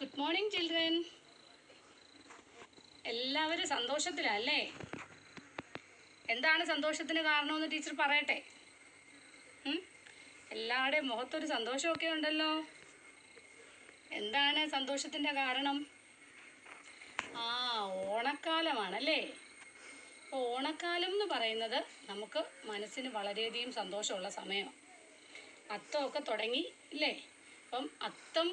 Good morning, children. എല്ലാവരും സന്തോഷത്തിലല്ലേ? എന്താണ് സന്തോഷത്തിന് കാരണമെന്ന് ടീച്ചർ പറയട്ടെ? എല്ലാവരുടെയും മുഖത്തൊരു സന്തോഷമൊക്കെ ഉണ്ടല്ലോ. എന്താണ് സന്തോഷത്തിൻ്റെ കാരണം? ഓണക്കാലമാണല്ലേ. അപ്പോൾ ഓണക്കാലം എന്ന് പറയുന്നത് നമുക്ക് മനസ്സിന് വളരെയധികം സന്തോഷമുള്ള സമയമാണ്. അത്തമൊക്കെ തുടങ്ങി ഇല്ലേ? അപ്പം അത്തം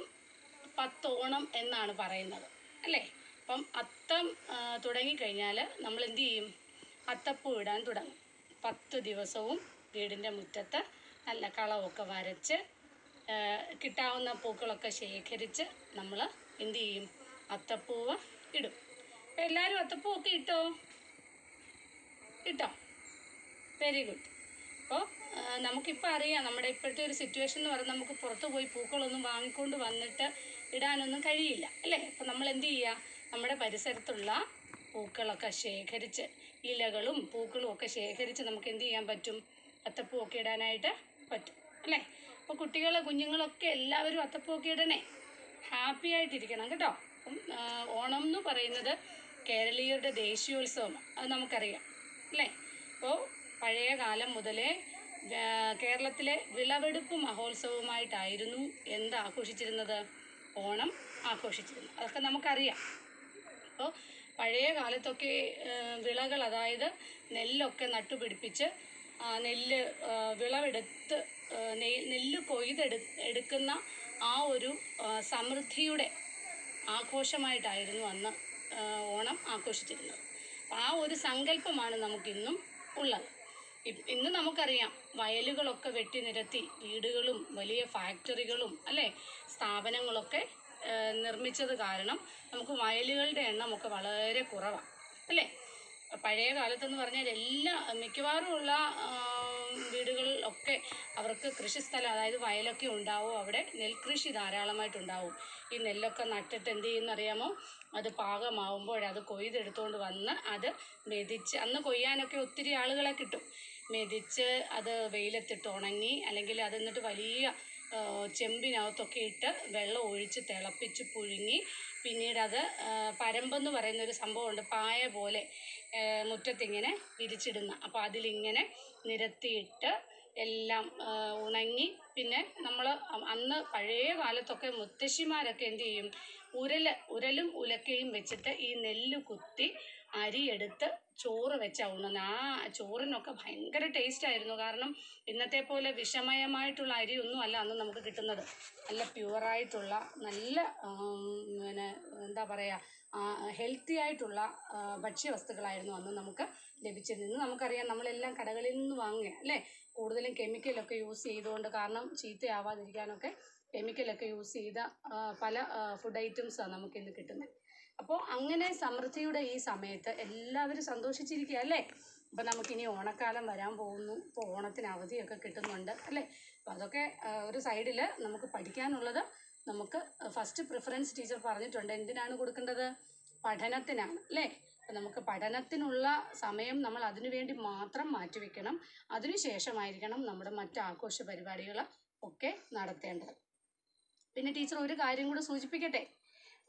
പത്തോണം എന്നാണ് പറയുന്നത് അല്ലേ? അപ്പം അത്തം തുടങ്ങിക്കഴിഞ്ഞാൽ നമ്മൾ എന്തു ചെയ്യും? അത്തപ്പൂ ഇടാൻ തുടങ്ങും. 10 ദിവസവും വീടിൻ്റെ മുറ്റത്ത് നല്ല കളമൊക്കെ വരച്ച് കിട്ടാവുന്ന പൂക്കളൊക്കെ ശേഖരിച്ച് നമ്മൾ എന്തു ചെയ്യും? അത്തപ്പൂവ് ഇടും. അപ്പം എല്ലാവരും അത്തപ്പൂവൊക്കെ ഇട്ടോ? Very good. അപ്പോൾ നമുക്കിപ്പോൾ അറിയാം, നമ്മുടെ ഇപ്പോഴത്തെ ഒരു സിറ്റുവേഷൻ എന്ന് പറഞ്ഞാൽ നമുക്ക് പുറത്ത് പോയി പൂക്കളൊന്നും വാങ്ങിക്കൊണ്ട് വന്നിട്ട് ഇടാനൊന്നും കഴിയില്ല അല്ലേ? അപ്പോൾ നമ്മൾ എന്ത് ചെയ്യുക? നമ്മുടെ പരിസരത്തുള്ള പൂക്കളൊക്കെ ശേഖരിച്ച്, ഇലകളും പൂക്കളും ഒക്കെ ശേഖരിച്ച് നമുക്ക് എന്ത് ചെയ്യാൻ പറ്റും? അത്തപ്പൂവൊക്കെ ഇടാനായിട്ട് പറ്റും അല്ലേ? അപ്പോൾ കുഞ്ഞുങ്ങളൊക്കെ എല്ലാവരും അത്തപ്പൂവൊക്കെ ഇടണേ. ഹാപ്പി ആയിട്ടിരിക്കണം കേട്ടോ. അപ്പം ഓണം എന്ന് പറയുന്നത് കേരളീയരുടെ ദേശീയോത്സവമാണ്, അത് നമുക്കറിയാം അല്ലേ? അപ്പോൾ പഴയ കാലം മുതലേ കേരളത്തിലെ വിളവെടുപ്പ് മഹോത്സവമായിട്ടായിരുന്നു ആഘോഷിച്ചിരുന്നത്? ഓണം ആഘോഷിച്ചിരുന്നത്. അതൊക്കെ നമുക്കറിയാം. അപ്പോൾ പഴയ കാലത്തൊക്കെ വിളകൾ, അതായത് നെല്ലൊക്കെ നട്ടുപിടിപ്പിച്ച് നെല്ല് വിളവെടുത്ത് നെല്ല് എടുക്കുന്ന ആ ഒരു സമൃദ്ധിയുടെ ആഘോഷമായിട്ടായിരുന്നു അന്ന് ഓണം ആഘോഷിച്ചിരുന്നത്. ആ ഒരു സങ്കല്പമാണ് നമുക്കിന്നും ഉള്ളത്. ഇന്ന് നമുക്കറിയാം, വയലുകളൊക്കെ വെട്ടി നിരത്തി വീടുകളും വലിയ ഫാക്ടറികളും അല്ലേ, സ്ഥാപനങ്ങളൊക്കെ നിർമ്മിച്ചത് കാരണം നമുക്ക് വയലുകളുടെ എണ്ണമൊക്കെ വളരെ കുറവാണ് അല്ലേ? പഴയ കാലത്തെന്ന് പറഞ്ഞാൽ മിക്കവാറും ഉള്ള വീടുകളിലൊക്കെ അവർക്ക് കൃഷിസ്ഥലം, അതായത് വയലൊക്കെ ഉണ്ടാവും. അവിടെ നെൽകൃഷി ധാരാളമായിട്ടുണ്ടാവും. ഈ നെല്ലൊക്കെ നട്ടിട്ട് എന്ത് ചെയ്യുന്നറിയാമോ? അത് പാകമാവുമ്പോൾ അത് കൊയ്തെടുത്തുകൊണ്ട് വന്ന് അത് മെതിച്ച്, അന്ന് കൊയ്യാനൊക്കെ ഒത്തിരി ആളുകളെ കിട്ടും. മെതിച്ച് അത് വെയിലത്തിട്ട് ഉണങ്ങി, അല്ലെങ്കിൽ അത് എന്നിട്ട് വലിയ ചെമ്പിനകത്തൊക്കെ ഇട്ട് വെള്ളം ഒഴിച്ച് തിളപ്പിച്ച് പുഴുങ്ങി, പിന്നീട് അത് പരമ്പെന്ന് പറയുന്നൊരു സംഭവമുണ്ട്, പായ പോലെ മുറ്റത്തിങ്ങനെ വിരിച്ചിടുന്ന. അപ്പോൾ അതിലിങ്ങനെ നിരത്തിയിട്ട് എല്ലാം ഉണങ്ങി, പിന്നെ നമ്മൾ അന്ന് പഴയ കാലത്തൊക്കെ മുത്തശ്ശിമാരൊക്കെ എന്ത് ചെയ്യും? ഉരലും ഉലക്കയും വെച്ചിട്ട് ഈ നെല്ല് കുത്തി അരിയെടുത്ത് ചോറ് വെച്ചാൽ ഉണ്ണുന്നത്. ആ ചോറിനൊക്കെ ഭയങ്കര ടേസ്റ്റായിരുന്നു. കാരണം ഇന്നത്തെ പോലെ വിഷമയമായിട്ടുള്ള അരിയൊന്നും അല്ല അന്ന് നമുക്ക് കിട്ടുന്നത്. നല്ല പ്യുവറായിട്ടുള്ള, നല്ല എന്താ പറയുക, ഹെൽത്തി ആയിട്ടുള്ള ഭക്ഷ്യവസ്തുക്കളായിരുന്നു അന്ന് നമുക്ക് ലഭിച്ചിരുന്നത്. ഇന്ന് നമുക്കറിയാം, നമ്മളെല്ലാം കടകളിൽ നിന്ന് വാങ്ങുക അല്ലേ? കൂടുതലും കെമിക്കലൊക്കെ യൂസ് ചെയ്തുകൊണ്ട്, കാരണം ചീത്തയാവാതിരിക്കാനൊക്കെ കെമിക്കലൊക്കെ യൂസ് ചെയ്ത പല ഫുഡ് ഐറ്റംസാണ് നമുക്കിന്ന് കിട്ടുന്നത്. അപ്പോൾ അങ്ങനെ സമൃദ്ധിയുടെ ഈ സമയത്ത് എല്ലാവരും സന്തോഷിച്ചിരിക്കുക അല്ലേ? അപ്പോൾ നമുക്കിനി ഓണക്കാലം വരാൻ പോകുന്നു. ഇപ്പോൾ ഓണത്തിന് അവധിയൊക്കെ കിട്ടുന്നുണ്ട് അല്ലേ? അപ്പോൾ അതൊക്കെ ഒരു സൈഡിൽ നമുക്ക് പഠിക്കാനുള്ളത് നമുക്ക് ഫസ്റ്റ് പ്രിഫറൻസ് ടീച്ചർ പറഞ്ഞിട്ടുണ്ട്. എന്തിനാണ് കൊടുക്കേണ്ടത്? പഠനത്തിനാണ് അല്ലേ? അപ്പോൾ നമുക്ക് പഠനത്തിനുള്ള സമയം നമ്മൾ അതിനു വേണ്ടി മാത്രം മാറ്റിവെക്കണം. അതിനുശേഷമായിരിക്കണം നമ്മുടെ മറ്റ് ആഘോഷ പരിപാടികൾ ഒക്കെ നടത്തേണ്ടത്. പിന്നെ ടീച്ചർ ഒരു കാര്യം കൂടി സൂചിപ്പിക്കട്ടെ.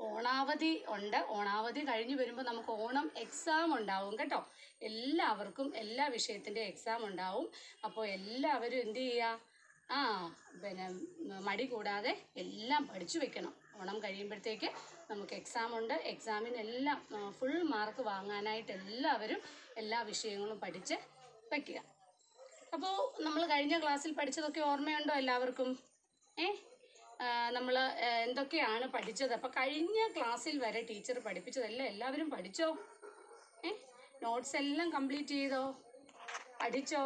ഓണാവധി ഉണ്ട്. ഓണാവധി കഴിഞ്ഞ് വരുമ്പോൾ നമുക്ക് ഓണം എക്സാം ഉണ്ടാവും കേട്ടോ. എല്ലാവർക്കും എല്ലാ വിഷയത്തിൻ്റെ എക്സാം ഉണ്ടാവും. അപ്പോൾ എല്ലാവരും എന്ത് ചെയ്യുക? പിന്നെ മടി കൂടാതെ എല്ലാം പഠിച്ചു വെക്കണം. ഓണം കഴിയുമ്പോഴത്തേക്ക് നമുക്ക് എക്സാം ഉണ്ട്. എക്സാമിനെല്ലാം ഫുൾ മാർക്ക് വാങ്ങാനായിട്ട് എല്ലാവരും എല്ലാ വിഷയങ്ങളും പഠിച്ച് വയ്ക്കുക. അപ്പോൾ നമ്മൾ കഴിഞ്ഞ ക്ലാസ്സിൽ പഠിച്ചതൊക്കെ ഓർമ്മയുണ്ടോ എല്ലാവർക്കും? നമ്മൾ എന്തൊക്കെയാണ് പഠിച്ചത്? അപ്പോൾ കഴിഞ്ഞ ക്ലാസ്സിൽ വരെ ടീച്ചർ പഠിപ്പിച്ചതെല്ലാം എല്ലാവരും പഠിച്ചോ? നോട്ട്സ് എല്ലാം കംപ്ലീറ്റ് ചെയ്തോ? പഠിച്ചോ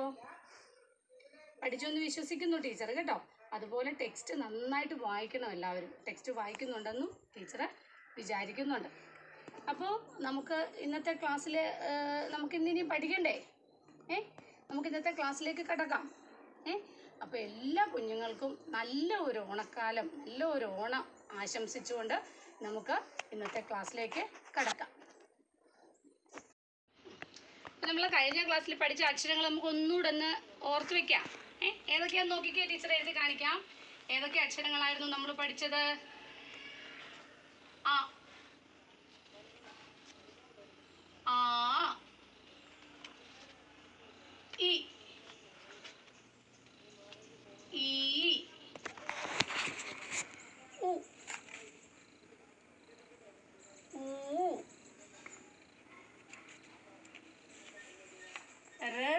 എന്ന് വിശ്വസിക്കുന്നു ടീച്ചർ കേട്ടോ. അതുപോലെ ടെക്സ്റ്റ് നന്നായിട്ട് വായിക്കണം എല്ലാവരും. ടെക്സ്റ്റ് വായിക്കുന്നുണ്ടെന്നും ടീച്ചർ വിചാരിക്കുന്നുണ്ട്. അപ്പോൾ നമുക്ക് ഇന്നത്തെ ക്ലാസ്സിൽ നമുക്കിന്നിനി പഠിക്കണ്ടേ? നമുക്ക് ഇന്നത്തെ ക്ലാസ്സിലേക്ക് കടക്കാം. അപ്പോൾ എല്ലാ കുഞ്ഞുങ്ങൾക്കും നല്ല ഒരു ഓണക്കാലം, നല്ല ഒരു ഓണം ആശംസിച്ചുകൊണ്ട് നമുക്ക് ഇന്നത്തെ ക്ലാസ്സിലേക്ക് കടക്കാം. നമ്മൾ കഴിഞ്ഞ ക്ലാസ്സിൽ പഠിച്ച അക്ഷരങ്ങൾ നമുക്ക് ഒന്നുകൂടെ ഒന്ന് ഓർത്ത് വെക്കാം. ഏതൊക്കെയാണെന്ന് നോക്കിക്കേ, ടീച്ചർ എഴുതി കാണിക്കാം. ഏതൊക്കെ അക്ഷരങ്ങളായിരുന്നു നമ്മൾ പഠിച്ചത്? ആ ആ ഇ ഈ ഉ ഊ റ്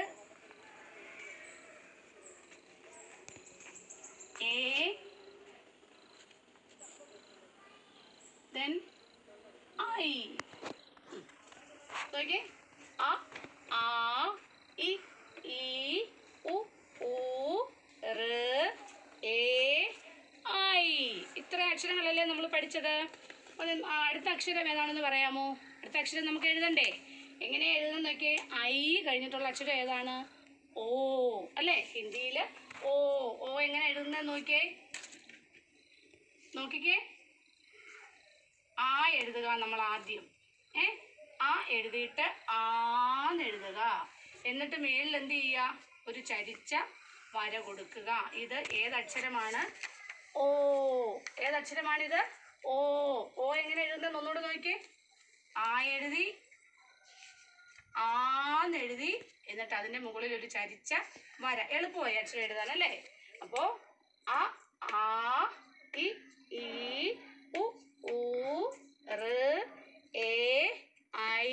എ then I. നോക്കിയേ ആ ആ ഇ ഈ ഉ ഊ റ് എ ഐ. ഇത്ര അക്ഷരങ്ങളല്ലേ നമ്മൾ പഠിച്ചത്. അടുത്ത അക്ഷരം ഏതാണെന്ന് പറയാമോ? അടുത്ത അക്ഷരം നമുക്ക് എഴുതണ്ടേ? എങ്ങനെ എഴുതുന്ന നോക്കിയേ. ഐ കഴിഞ്ഞിട്ടുള്ള അക്ഷരം ഏതാണ്? ഓ അല്ലേ? ഹിന്ദിയിൽ ഓ. ഓ എങ്ങനെ എഴുതുന്നത് നോക്കിയേ. നോക്കിക്കേ. ആ എഴുതുക നമ്മൾ ആദ്യം. ആ എഴുതിയിട്ട് ആന്ന് എഴുതുക. എന്നിട്ട് മേളിൽ എന്ത് ചെയ്യുക? ഒരു ചരിച്ച വര കൊടുക്കുക. ഇത് ഏതക്ഷരമാണ്? ഓ. ഏതക്ഷരമാണിത്? ഓ. ഓ എങ്ങനെ എഴുതുന്നത് ഒന്നുകൂടെ നോക്കിയേ. ആ എഴുതി ആന്നെഴുതി എന്നിട്ട് അതിൻ്റെ മുകളിൽ ഒരു ചരിച്ച വര. എളുപ്പമായി അക്ഷരം എഴുതാനല്ലേ? അപ്പോൾ ആ ആ ഇ ഈ ഉ ഊ റ് എ ഐ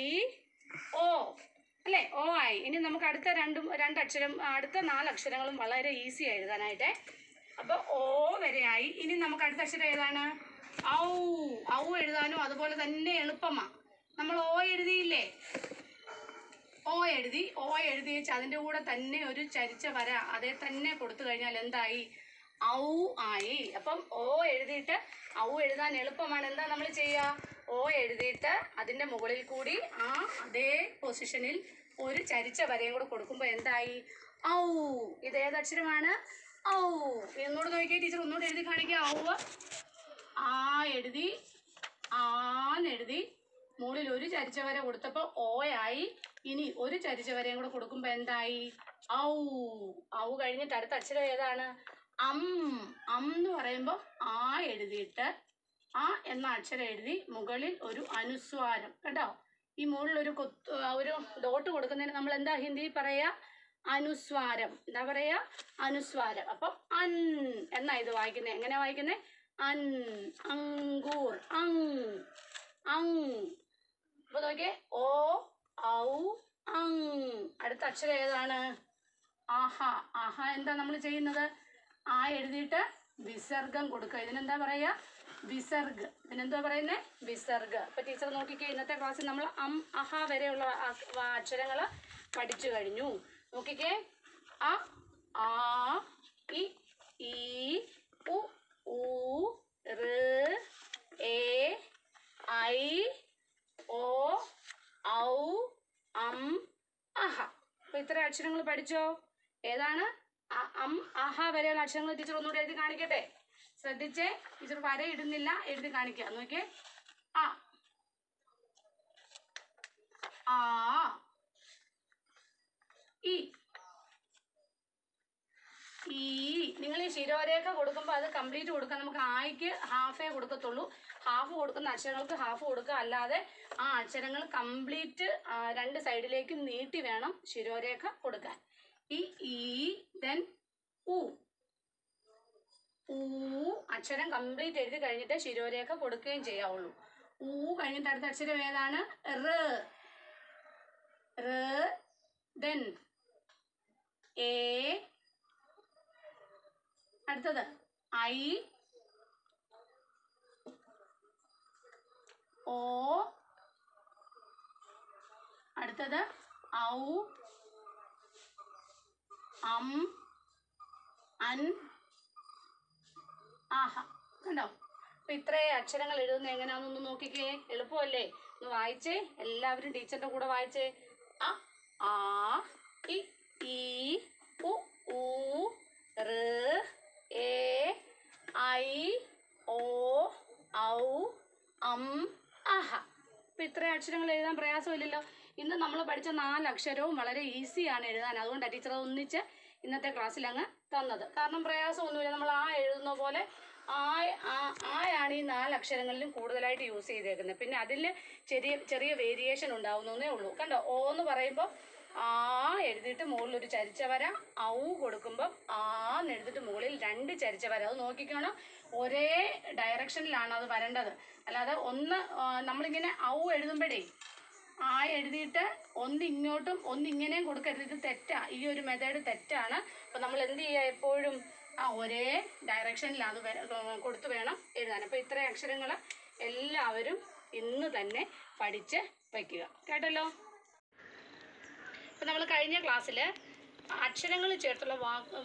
ഓ അല്ലേ? ഓ ആയി. ഇനി നമുക്ക് അടുത്ത രണ്ടക്ഷരം, അടുത്ത 4 അക്ഷരങ്ങളും വളരെ ഈസി ആയി എഴുതാനായിട്ട്. അപ്പോൾ ഓ വരെ ആയി. ഇനി നമുക്ക് അടുത്ത അക്ഷരം ഏതാണ്? ഔ. ഔ എഴുതാനും അതുപോലെ തന്നെ എളുപ്പമാണ്. നമ്മൾ ഓ എഴുതിയില്ലേ? ഓ എഴുതി വെച്ച് അതിൻ്റെ കൂടെ തന്നെ ഒരു ചരിച്ച വര അതേ തന്നെ കൊടുത്തു കഴിഞ്ഞാൽ എന്തായി? ഔ ആയി. അപ്പം ഓ എഴുതിയിട്ട് ഔ എഴുതാൻ എളുപ്പമാണ്. എന്താ നമ്മൾ ചെയ്യുക? ഓ എഴുതിയിട്ട് അതിൻ്റെ മുകളിൽ കൂടി അതേ പൊസിഷനിൽ ഒരു ചരിച്ച വരയും കൂടെ കൊടുക്കുമ്പോൾ എന്തായി? ഔ. ഇത് ഏതക്ഷരമാണ്? ഔ. എന്നോട് നോക്കിയാൽ ടീച്ചർ ഒന്നുകൂടെ എഴുതി കാണിക്കുക. ഔ ആ എഴുതി ആന്നെഴുതി മുകളിൽ ഒരു ചരിച്ച വര കൊടുത്തപ്പോൾ ഓയായി. ഇനി ഒരു ചരിച്ച വരയും കൂടെ കൊടുക്കുമ്പോൾ എന്തായി? ഔ. ഔ കഴിഞ്ഞിട്ട് അടുത്ത അക്ഷരം ഏതാണ്? അം. അം എന്ന് പറയുമ്പോൾ ആ എഴുതിയിട്ട് ആ എന്ന അക്ഷരം എഴുതി മുകളിൽ ഒരു അനുസ്വാരം. കേട്ടോ? ഈ മുകളിൽ ഒരു ഡോട്ട് കൊടുക്കുന്നതിന് നമ്മൾ എന്താ ഹിന്ദിയിൽ പറയുക? അനുസ്വാരം. എന്താ പറയുക? അനുസ്വാരം. അപ്പം അൻ എന്നാ ഇത് വായിക്കുന്നത്. എങ്ങനെ വായിക്കുന്നത്? അൻ. അങ്കൂർ. അങ്. അങ്. അപ്പോൾ നോക്കിയേ. ഓ ഔ അങ്. അടുത്ത അക്ഷരം ഏതാണ്? ആഹ. ആഹ എന്താ നമ്മൾ ചെയ്യുന്നത്? ആ എഴുതിയിട്ട് വിസർഗം കൊടുക്കുക. ഇതിനെന്താ പറയുക? വിസർഗ്. ഇതിനെന്താ പറയുന്നത്? വിസർഗ്. അപ്പോൾ ടീച്ചർ നോക്കിക്കേ. ഇന്നത്തെ ക്ലാസ്സിൽ നമ്മൾ അഹ വരെയുള്ള അക്ഷരങ്ങൾ പഠിച്ചു കഴിഞ്ഞു. നോക്കിക്കേ. അ ആ ഇ ഈ ഉ ഊ റ് എ ഐ ഓ ഔ അം അഹ. അപ്പോൾ ഇത്ര അക്ഷരങ്ങൾ പഠിച്ചോ? ഏതാണ്? അം അഹ വരെയുള്ള അക്ഷരങ്ങൾ ടീച്ചർ ഒന്നുകൂടി എഴുതി കാണിക്കട്ടെ. ശ്രദ്ധിച്ചേ. ടീച്ചർ വര ഇടുന്നില്ല, എഴുതി കാണിക്കുക. നോക്കിയേ. അ ആ ഇ ഈ. നിങ്ങൾ ഈ ശിരോരേഖ കൊടുക്കുമ്പോൾ അത് കംപ്ലീറ്റ് കൊടുക്കാൻ നമുക്ക് ആയിക്ക് ഹാഫേ കൊടുക്കത്തുള്ളൂ. ഹാഫ് കൊടുക്കുന്ന അക്ഷരങ്ങൾക്ക് ഹാഫ് കൊടുക്കുക. അല്ലാതെ ആ അക്ഷരങ്ങൾ കംപ്ലീറ്റ് 2 സൈഡിലേക്കും നീട്ടി വേണം ശിരോരേഖ കൊടുക്കാൻ. ഈ ദെൻ ഉ. ഊ അക്ഷരം കംപ്ലീറ്റ് എഴുതി കഴിഞ്ഞിട്ട് ശിരോരേഖ കൊടുക്കുകയും ചെയ്യാവുള്ളൂ. ഊ കഴിഞ്ഞിട്ട് അടുത്ത അക്ഷരം ഏതാണ്? റ്. റ് ദെൻ എ. അടുത്തത് ഐ ഓ. അടുത്തത് ഔ അം അൻ ആഹ. കണ്ടോ? അപ്പം ഇത്രയും അക്ഷരങ്ങൾ എഴുതുന്നത് എങ്ങനെയാണെന്നൊന്ന് നോക്കിക്കേ. എളുപ്പമല്ലേ? ഒന്ന് വായിച്ചേ. എല്ലാവരും ടീച്ചറിൻ്റെ കൂടെ വായിച്ചേ. അ ആ ഇ ഈ ഉ ഊ റ് എ ഐ ഓ ഔ അം അഹ. അപ്പം ഇത്രയും അക്ഷരങ്ങൾ എഴുതാൻ പ്രയാസമില്ലല്ലോ. ഇന്ന് നമ്മൾ പഠിച്ച 4 അക്ഷരവും വളരെ ഈസിയാണ് എഴുതാൻ. അതുകൊണ്ടാണ് ടീച്ചർ ഒന്നിച്ച് ഇന്നത്തെ ക്ലാസ്സിൽ അങ്ങ് തന്നത്. കാരണം പ്രയാസമൊന്നുമില്ല. നമ്മൾ ആ എഴുതുന്ന പോലെ ആയാണ് ഈ 4 അക്ഷരങ്ങളിലും കൂടുതലായിട്ട് യൂസ് ചെയ്തേക്കുന്നത്. പിന്നെ അതിൽ ചെറിയ ചെറിയ വേരിയേഷൻ ഉണ്ടാവുന്നേ ഉള്ളൂ. കണ്ടോ, ഓ എന്ന് പറയുമ്പോൾ ആ എഴുതിയിട്ട് മുകളിലൊരു ചരിച്ച വര, ഔ കൊടുക്കുമ്പോൾ ആന്ന് എഴുതിയിട്ട് മുകളിൽ 2 ചരിച്ച വര. അത് നോക്കിക്കണം, ഒരേ ഡയറക്ഷനിലാണ് അത് വരേണ്ടത്. അല്ലാതെ നമ്മളിങ്ങനെ ഔ എഴുതുമ്പോഴേ ആ എഴുതിയിട്ട് ഒന്നിങ്ങോട്ടും ഒന്നിങ്ങനെയും കൊടുക്കരുത്. ഇത് തെറ്റാ, ഈ ഒരു മെത്തേഡ് തെറ്റാണ്. അപ്പോൾ നമ്മൾ എന്ത് ചെയ്യുക, എപ്പോഴും ഒരേ ഡയറക്ഷനിൽ അത് കൊടുത്ത് വേണം എഴുതാൻ. അപ്പോൾ ഇത്രയും അക്ഷരങ്ങൾ എല്ലാവരും ഇന്ന് തന്നെ പഠിച്ച് വയ്ക്കുക, കേട്ടല്ലോ. അപ്പോൾ നമ്മൾ കഴിഞ്ഞ ക്ലാസ്സിൽ അക്ഷരങ്ങൾ ചേർത്തുള്ള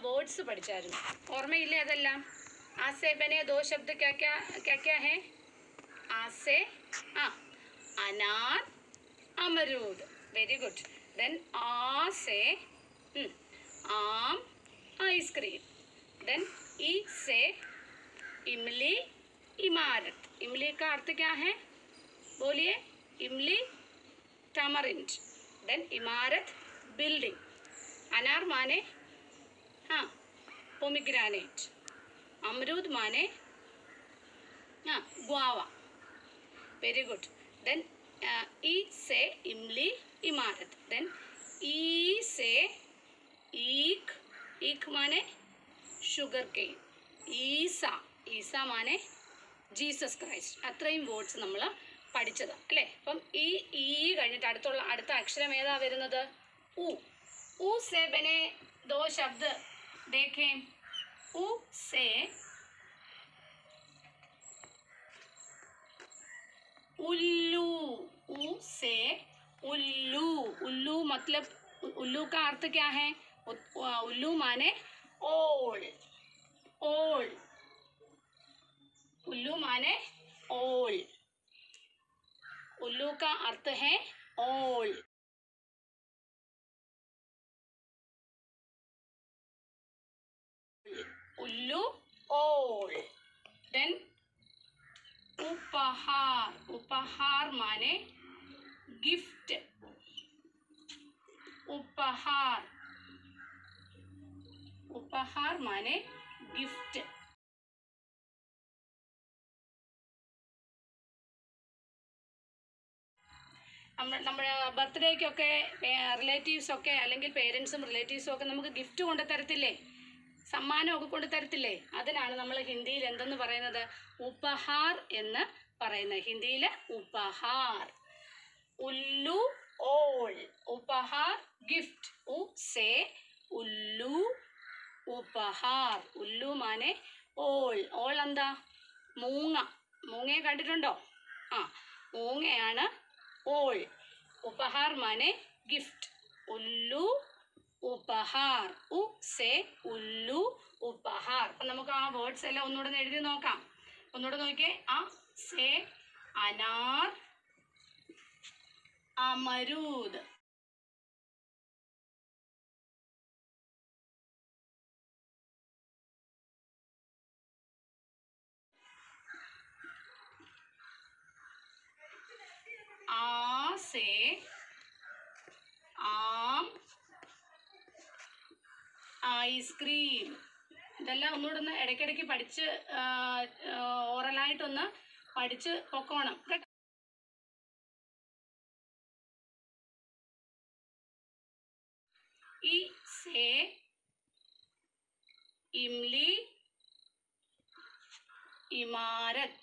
വേർഡ്സ് പഠിച്ചായിരുന്നു, ഓർമ്മയില്ലേ അതെല്ലാം? ആസെ ബനെ ദോ ശബ്ദ ക്യാ ക്യാ ഹേ? ആസെ അനാർ അമരൂദ്, വെരി ഗുഡ്. देन आ से आम आइसक्रीम. देन ई से इमली इमारत. इमली का अर्थ क्या है, बोलिए? इमली टमरिंट. देन इमारत बिल्डिंग. अनार माने पोमिग्रेनेट. अमरूद माने गुआवा, वेरी गुड. देन ई से इमली इमारत. देन ई से ईख. ईख माने ഷുഗർ കെയിൻ. ഈസ മാനെ ജീസസ് ക്രൈസ്റ്റ്. അത്രയും വേർഡ്സ് നമ്മൾ പഠിച്ചതാണ് അല്ലേ? അപ്പം ഈ കഴിഞ്ഞിട്ട് അടുത്ത അക്ഷരം ഏതാ വരുന്നത്? ഉ. ഉ സെ ബനെ ദോ ശബ്ദ ദേഖേ. ഉ സെ उल्लू. उ से उल्लू. उल्लू मतलब उल्लू का अर्थ क्या है? उल्लू माने ओल. ओल, उल्लू माने ओल. उल्लू का अर्थ है ओल. उल्लू ओल. देन उपहार. उपहार माने गिफ्ट. उपहार. उपहार माने गिफ्ट. നമ്മുടെ ബർത്ത്ഡേക്കൊക്കെ റിലേറ്റീവ്സൊക്കെ അല്ലെങ്കിൽ പേരൻസും റിലേറ്റീവ്സും ഒക്കെ നമുക്ക് ഗിഫ്റ്റ് കൊണ്ട് തരത്തില്ലേ, സമ്മാനമൊക്കെ കൊണ്ട് തരത്തില്ലേ? അതിനാണ് നമ്മൾ ഹിന്ദിയിൽ എന്തെന്ന് പറയുന്നത്? ഉപഹാർ എന്ന് പറയുന്നത്. ഹിന്ദിയിൽ ഉപഹാർ. ഉല്ലു ഓൾ. ഉപഹാർ ഗിഫ്റ്റ്. ഉ സേ ഉല്ലു ഉപഹാർ. ഉല്ലു മാനെ ഓൾ. ഓൾ എന്താ? മൂങ്ങ. മൂങ്ങയെ കണ്ടിട്ടുണ്ടോ? മൂങ്ങയാണ് ഓൾ. ഉപഹാർ മാനെ ഗിഫ്റ്റ്. ഉല്ലു ഉപഹാർ. ഉ സേ ഉല്ലു ഉപഹാർ. അപ്പം നമുക്ക് ആ വേർഡ്സ് എല്ലാം ഒന്നുകൂടെ എഴുതി നോക്കാം. ഒന്നുകൂടെ നോക്കിയേ. അ സേ അനാർ അമരൂദ്. आ से आम ഐസ്ക്രീം. ഇതെല്ലാം ഒന്നുകൂടെ ഇടയ്ക്കിടയ്ക്ക് പഠിച്ച് ഓറലായിട്ടൊന്ന് പഠിച്ച് പൊക്കോണം കേട്ടോ. ഈ സേ ഇംലി ഇമാരത്ത്.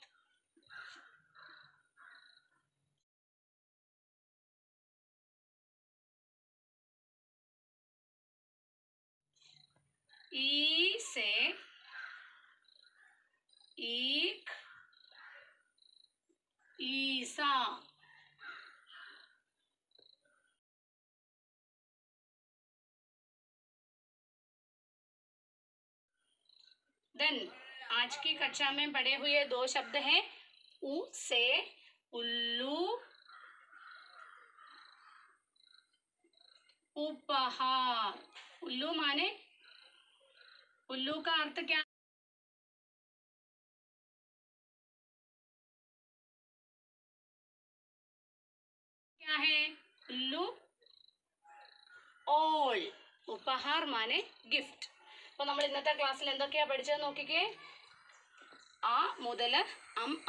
ई से ईख ईसा. देन आज की कक्षा में पढ़े हुए 2 शब्द हैं उ से उल्लू, उपहार. उल्लू माने, उल्लू का अर्थ क्या है? उल्लू ഓൾ. ഉപഹാർ മാനെ ഗിഫ്റ്റ്. അപ്പോൾ നമ്മൾ ഇന്നത്തെ ക്ലാസ്സിൽ എന്തൊക്കെയാണ് പഠിച്ചത് നോക്കിക്കേ. ആ മുതൽ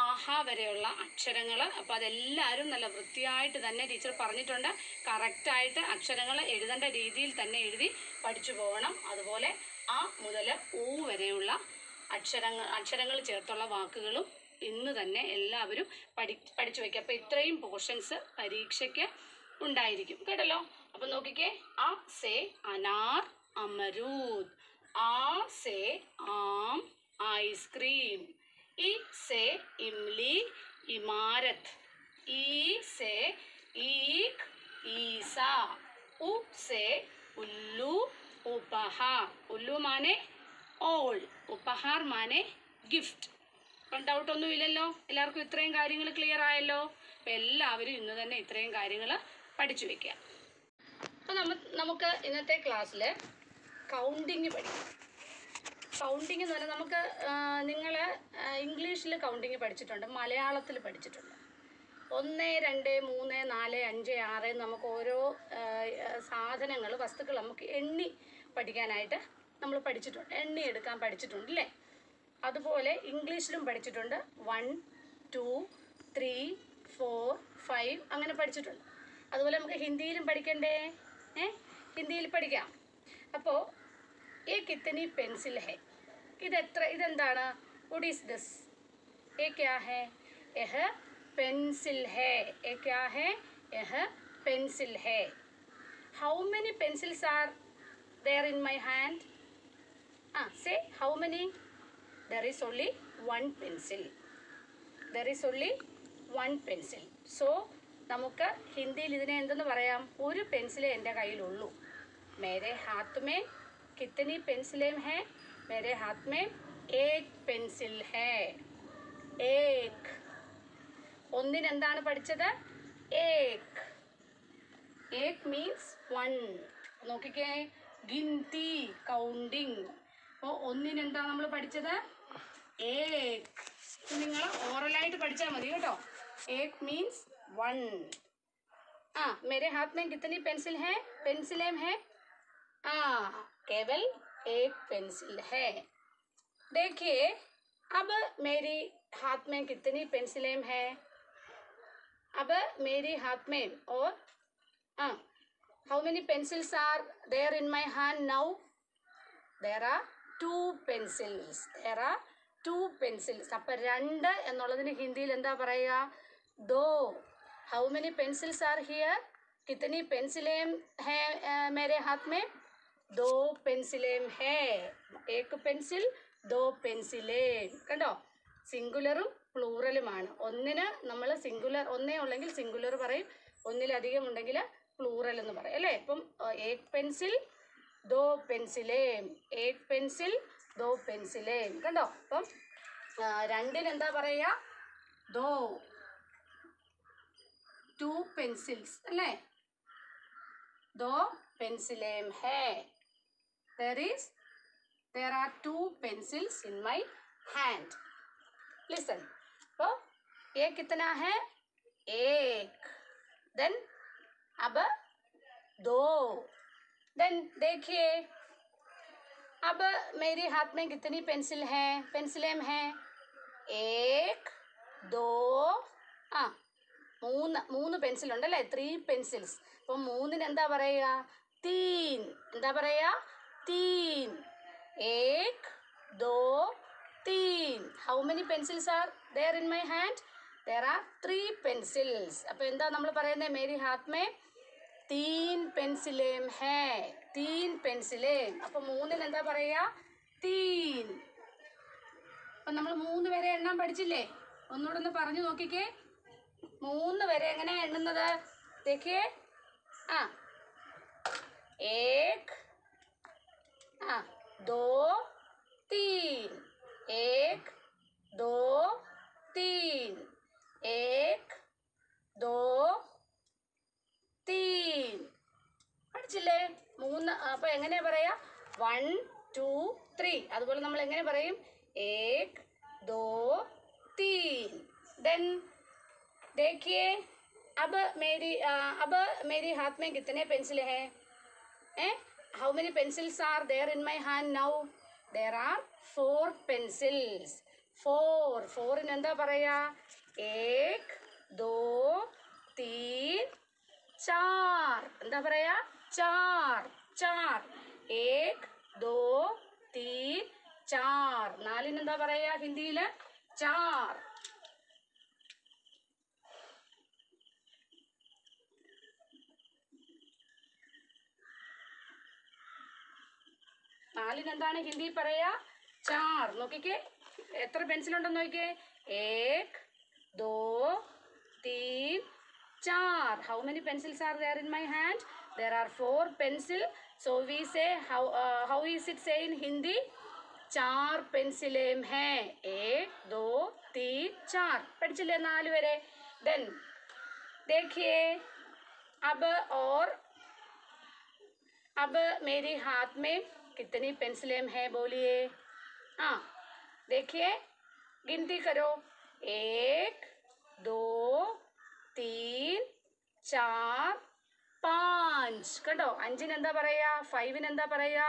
ആഹ വരെയുള്ള അക്ഷരങ്ങൾ. അപ്പോൾ അതെല്ലാവരും നല്ല വൃത്തിയായിട്ട് തന്നെ ടീച്ചർ പറഞ്ഞിട്ടുണ്ട്. കറക്റ്റായിട്ട് അക്ഷരങ്ങൾ എഴുതേണ്ട രീതിയിൽ തന്നെ എഴുതി പഠിച്ചു പോകണം. അതുപോലെ ആ മുതൽ ഊ വരെയുള്ള അക്ഷരങ്ങൾ ചേർത്തുള്ള വാക്കുകളും ഇന്ന് തന്നെ എല്ലാവരും പഠിച്ചു വയ്ക്കുക. അപ്പോൾ ഇത്രയും പോർഷൻസ് പരീക്ഷയ്ക്ക് ഉണ്ടായിരിക്കും കേട്ടല്ലോ. അപ്പം നോക്കിക്കേ, അ സേ അനാർ അമരൂദ്, ആ സേ ആം ഐസ്ക്രീം, ഇ സേ ഇംലി ഇമാരത്ത്, ഈ സേ ഈഖ് ഈസ, ഉ സേ ഉല്ലു ഉപഹാർ. ഉല്ലു മാനെ ഓൾ, ഉപഹാർ മാനെ ഗിഫ്റ്റ്. അപ്പം ഡൗട്ടൊന്നും ഇല്ലല്ലോ, എല്ലാവർക്കും ഇത്രയും കാര്യങ്ങൾ ക്ലിയർ ആയല്ലോ. അപ്പം എല്ലാവരും ഇന്ന് തന്നെ ഇത്രയും കാര്യങ്ങൾ പഠിച്ചു വയ്ക്കുക. അപ്പം നമുക്ക് ഇന്നത്തെ ക്ലാസ്സിൽ കൗണ്ടിങ് പഠിക്കാം. കൗണ്ടിങ് എന്ന് പറഞ്ഞാൽ നമുക്ക് നിങ്ങൾ ഇംഗ്ലീഷിൽ കൗണ്ടിങ് പഠിച്ചിട്ടുണ്ട്, മലയാളത്തിൽ പഠിച്ചിട്ടുണ്ട്. 1, 2, 3, 4, 5, 6 നമുക്ക് ഓരോ സാധനങ്ങൾ, വസ്തുക്കൾ നമുക്ക് എണ്ണി പഠിക്കാനായിട്ട് നമ്മൾ പഠിച്ചിട്ടുണ്ട്, എണ്ണി എടുക്കാൻ പഠിച്ചിട്ടുണ്ട് അല്ലേ. അതുപോലെ ഇംഗ്ലീഷിലും പഠിച്ചിട്ടുണ്ട്. 1, 2, 3, 4, 5 അങ്ങനെ പഠിച്ചിട്ടുണ്ട്. അതുപോലെ നമുക്ക് ഹിന്ദിയിലും പഠിക്കണ്ടേ? ഹിന്ദിയിൽ പഠിക്കാം. അപ്പോൾ ये कितनी पेंसिल है, ഇതെന്താണ്? What is this? ये क्या है? यह पेंसिल है. ये क्या है? यह पेंसिल है. how many pencils are there in my hand? Say how many? there is only one pencil. there is only one pencil. so നമുക്ക് ഹിന്ദിയിൽ ഇതിനെ എന്തെന്ന് പറയാം? ഒരു പെൻസിലേ എൻ്റെ കയ്യിലുള്ളൂ. मेरे हाथ में कितनी पेंसिलें हैं? मेरे हाथ में एक पेंसिल है. एक. ഒന്നിന് എന്താണ് പഠിച്ചത്? एक. एक means one. നോക്കിക്കേ, ഗിൻതി, കൗണ്ടിങ്. അപ്പോൾ ഒന്നിന് എന്താ നമ്മൾ പഠിച്ചത്? एक. നിങ്ങൾ ഓറലായിട്ട് പഠിച്ചാൽ മതി കേട്ടോ. एक means one. मेरे हाथ में कितनी पेंसिल है? पेंसिलें हैं? केवल एक पेंसिल है. देखिए, अब मेरी हाथ में कितनी पेंसिलें हैं? अब मेरी हाथ में और how many pencils are there in my hand now? there are 2 pencils. there are 2 pencils. അപ്പോൾ 2 എന്നുള്ളതിന് ഹിന്ദിയിൽ എന്താ പറയുക? दो. how many pencils are here? कितनी पेंसिलें हैं मेरे हाथ में? 2 पेंसिलें हैं. एक पेंसिल, 2 पेंसिलें. കണ്ടോ, സിംഗുലറും പ്ലൂറലുമാണ്. ഒന്നിന് നമ്മൾ സിംഗുലർ, ഒന്നേ ഉള്ളെങ്കിൽ സിംഗുലർ പറയും, ഒന്നിലധികം ഉണ്ടെങ്കിൽ പ്ലൂറൽ എന്ന് പറയും അല്ലേ. ഇപ്പം एक पेंसिल, 2 पेंसिलें, एक पेंसिल, 2 पेंसिलें. കണ്ടോ, അപ്പം 2 എന്താ പറയുക? 2 pencils അല്ലേ. 2 पेंसिलें हैं. there are 2 pencils in my hand. listen. तो ये कितना है? 1. then अब 2. then देखिए, अब मेरे हाथ में कितनी पेंसिलें हैं? 1, 2, 3 പെൻസിൽ ഉണ്ടല്ലേ, 3 പെൻസിൽസ്. അപ്പം 3-ന് എന്താ പറയുക? 3. എന്താ പറയുക? 3. 1, 2, 3. how many pencils are there in my hand? there are 3 pencils. അപ്പോൾ എന്താ നമ്മൾ പറയുന്നത്? मेरे हाथ में 3 पेंसिलें हैं. 3 पेंसिलें. അപ്പോൾ 3-ന് എന്താ പറയുക? 3. അപ്പം നമ്മൾ 3 വരെ എണ്ണാൻ പഠിച്ചില്ലേ? ഒന്നുകൂടെ ഒന്ന് പറഞ്ഞു നോക്കിക്കേ. 3 വരെ എങ്ങനെ എണ്ണുന്നത്? देखिए, 1, 2, 3. 1, 2, 3. 1, 2, 3. പഠിച്ചില്ലേ? 3. അപ്പോൾ എങ്ങനെയാ പറയാ? 1, 2, 3. അതുപോലെ നമ്മൾ എങ്ങനെ പറയും? 1, 2, 3. then देखिए, अब मेरी हाथ में कितने पेंसिल हैं? how many pencils are there in my hand now? there are 4 pencils. 4. 4-ന് എന്താ പറയാ? 1 2 3 4. എന്താ പറയാ? 4. 1 2 3 4. 4-ന് എന്താ പറയാ ഹിന്ദിയില്? 4. നാലിന് എന്താണ് ഹിന്ദി പറയാ? 4. നോക്കിക്കേ, എത്ര പെൻസിൽ ഉണ്ടെന്ന് നോക്കിക്കേ. 1 2 3 4. How many pencils are there in my hand? There are 4 pencils. So we say how is it say in Hindi? 4 पेंसिलें हैं. 1 2 3 4. പഠിച്ചില്ലേ 4 വരെ? Then देखिए अब मेरे हाथ में कितनी पेंसिलें हैं बोलिए. हाँ, देखिए, गिनती करो. 1 2 3 4 5. കണ്ടോ? 5-ന് എന്താ പറയാ? 5-ന് എന്താ പറയാ?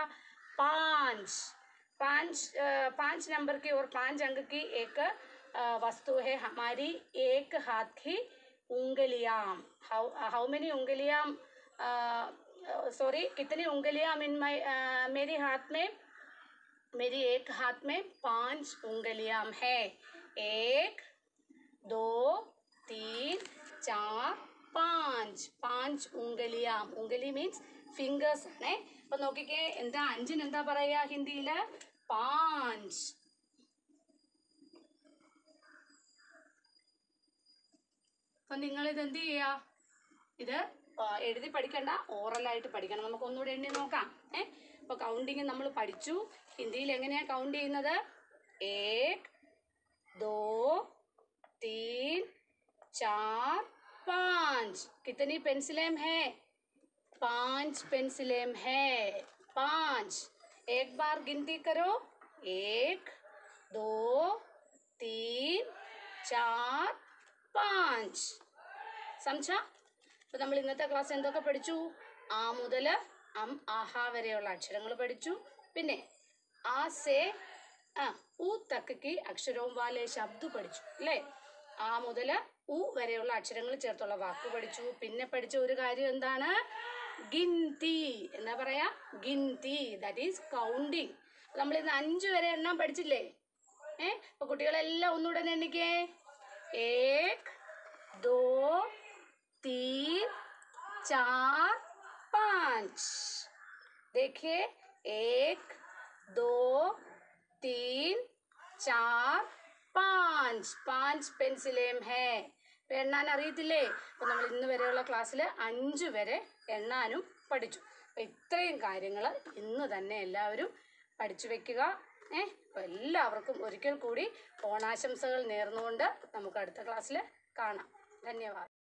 5. 5 नंबर की और 5 अंक की एक वस्तु है हमारी एक हाथ की उंगलियां. हाउ मेनी उंगलियां? सॉरी, कितनी उंगलियां मेरे हाथ में? मेरी एक हाथ में 5 उंगलियां है. 1 2 3 4 5. 5 उंगलियां. उंगली मीन्स ഫിംഗേഴ്സ് ആണേ. അപ്പൊ നോക്കിക്കേ, എന്താ 5-ന് എന്താ പറയാ ഹിന്ദിയില്? 5. അപ്പൊ നിങ്ങൾ ഇത് എന്ത് ചെയ്യാ? ഇത് എഴുതി പഠിക്കണ്ട, ഓറലായിട്ട് പഠിക്കണം. നമുക്ക് ഒന്നുകൂടെ എണ്ണി നോക്കാം. ഇപ്പൊ കൗണ്ടിങ് നമ്മൾ പഠിച്ചു. ഹിന്ദിയിൽ എങ്ങനെയാ കൗണ്ട് ചെയ്യുന്നത്? 1 2 3 4 5. कितनी पेंसिलें हैं? 5 पेंसिलें हैं. 5. एक बार गिनती करो. 1 2 3 4 5. समझा? അപ്പൊ നമ്മൾ ഇന്നത്തെ ക്ലാസ് എന്തൊക്കെ പഠിച്ചു? ആ മുതൽ ആഹ വരെയുള്ള അക്ഷരങ്ങൾ പഠിച്ചു. പിന്നെ ആ സേ ഉ തക്ക് അക്ഷരവും വാലെ ശബ്ദം പഠിച്ചു അല്ലേ? ആ മുതൽ ഉ വരെയുള്ള അക്ഷരങ്ങൾ ചേർത്തുള്ള വാക്ക് പഠിച്ചു. പിന്നെ പഠിച്ച ഒരു കാര്യം എന്താണ്? ഗിൻതി. എന്താ പറയാ? ഗിൻതി. That is counting. നമ്മൾ ഇന്ന് 5 വരെ എണ്ണം പഠിച്ചില്ലേ? അപ്പൊ കുട്ടികളെല്ലാം ഒന്നുകൂടെ എണ്ണിക്കേ. 1 2 3 4 5. देखिए, 1 2 3 4 5. 5 पेंसिलें हैं. ഇപ്പം എണ്ണാൻ അറിയത്തില്ലേ? അപ്പം നമ്മൾ ഇന്ന് വരെയുള്ള ക്ലാസ്സിൽ 5 വരെ എണ്ണാനും പഠിച്ചു. അപ്പം ഇത്രയും കാര്യങ്ങൾ ഇന്ന് തന്നെ എല്ലാവരും പഠിച്ചു വെക്കുക. അപ്പം എല്ലാവർക്കും ഒരിക്കൽ കൂടി ഓണാശംസകൾ നേർന്നുകൊണ്ട് നമുക്ക് അടുത്ത ക്ലാസ്സിൽ കാണാം. ധന്യവാദം.